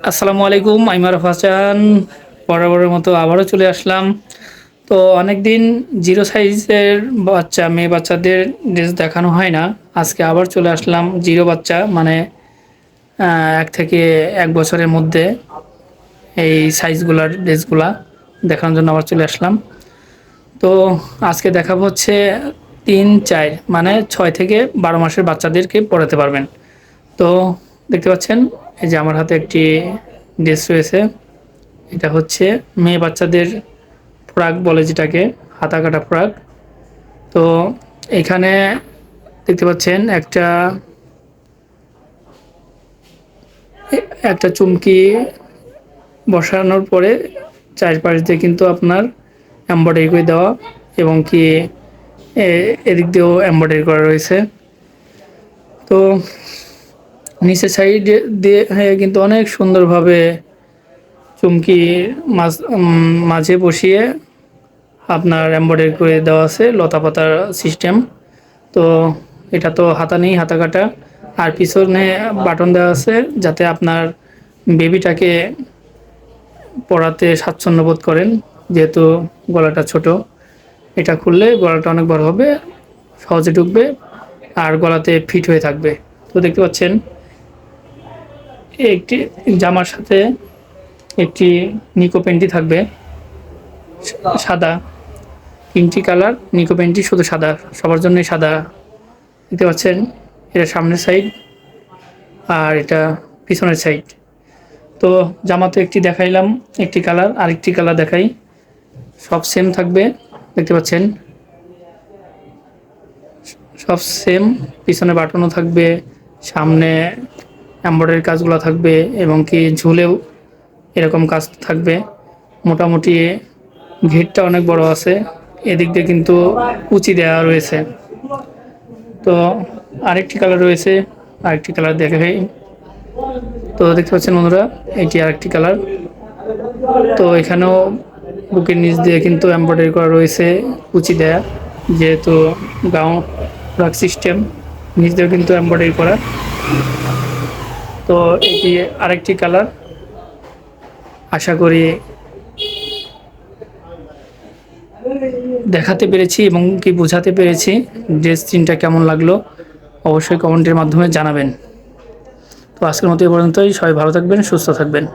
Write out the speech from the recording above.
আসসালামু আলাইকুম, আমি মারুফ হাসান। বরাবরের মতো আবারও চলে আসলাম। তো অনেকদিন জিরো সাইজের বাচ্চা মেয়ে বাচ্চাদের ড্রেস দেখানো হয় না। আজকে আবার চলে আসলাম জিরো বাচ্চা মানে 1 থেকে 1 বছরের মধ্যে এই সাইজগুলার ড্রেসগুলা দেখানোর জন্য আবার চলে আসলাম। তো আজকে দেখাবো হচ্ছে 3-4 মানে 6 থেকে 12 মাসের বাচ্চাদেরকে পড়াতে পারবেন। তো দেখতে পাচ্ছেন, এই যে আমার হাতে একটি ড্রেস রয়েছে। এটা হচ্ছে মেয়ে বাচ্চাদের ফ্রক বলে যেটাকে, হাতা কাটা ফ্রক। তো এখানে দেখতে পাচ্ছেন একটা একটা চুমকি বসানোর পরে চারপাশ দিয়ে কিন্তু আপনার এমব্রয়ডারি করে দেওয়া, এবং কি এদিক দিয়েও এমব্রয়ডারি করা রয়েছে। তো নিচের সাইড দিয়ে কিন্তু অনেক সুন্দরভাবে চুমকি মাঝে বসিয়ে আপনার এমব্রয়ডারি করে দেওয়া আছে, লতা পাতার সিস্টেম। তো এটা তো হাতা নেই, হাতা কাটা। আর পিছনে বাটন দেওয়া আছে যাতে আপনার বেবিটাকে পরাতে স্বাচ্ছন্দ্য বোধ করেন, যেহেতু গলাটা ছোট। এটা খুললে গলাটা অনেক বড় হবে, সহজে ঢুকবে আর গলাতে ফিট হয়ে থাকবে। তো দেখতে পাচ্ছেন একটি জামার সাথে একটি নিকো প্যান্টি থাকবে সাদা। 3টি কালার নিকো প্যান্টি, শুধু সাদা, সবার জন্যই সাদা। দেখতে পাচ্ছেন এটা সামনের সাইড আর এটা পিছনের সাইড। তো জামাতে একটি দেখাইলাম, একটি কালার, আরেকটি কালার দেখাই। সব সেম থাকবে, দেখতে পাচ্ছেন সব সেম। পিছনে বাটনও থাকবে, সামনে এমব্রয়ডারির কাজগুলো থাকবে, এবং কি ঝুলেও এরকম কাজ থাকবে। মোটামুটি ঘেরটা অনেক বড় আছে, এদিক দিয়ে কিন্তু কুচি দেওয়া রয়েছে। তো আরেকটি কালার রয়েছে, আরেকটি কালার দেখাই। তো দেখতে পাচ্ছেন বন্ধুরা, এটি আরেকটি কালার। তো এখানেও বুকের নিচ দিয়ে কিন্তু এমব্রয়ডারি করা রয়েছে, কুচি দেয়া, যেহেতু গাউন ফ্রক সিস্টেম, নিচ দিয়েও কিন্তু এমব্রয়ডারি করা। তো এটি আরেকটি কালার। আশা করি দেখাতে পেরেছি এবং কি বোঝাতে পেরেছি। ড্রেস তিনটা কেমন লাগলো অবশ্যই কমেন্টের মাধ্যমে জানাবেন। তো আজকের মতো এই পর্যন্তই। সবাই ভালো থাকবেন, সুস্থ থাকবেন।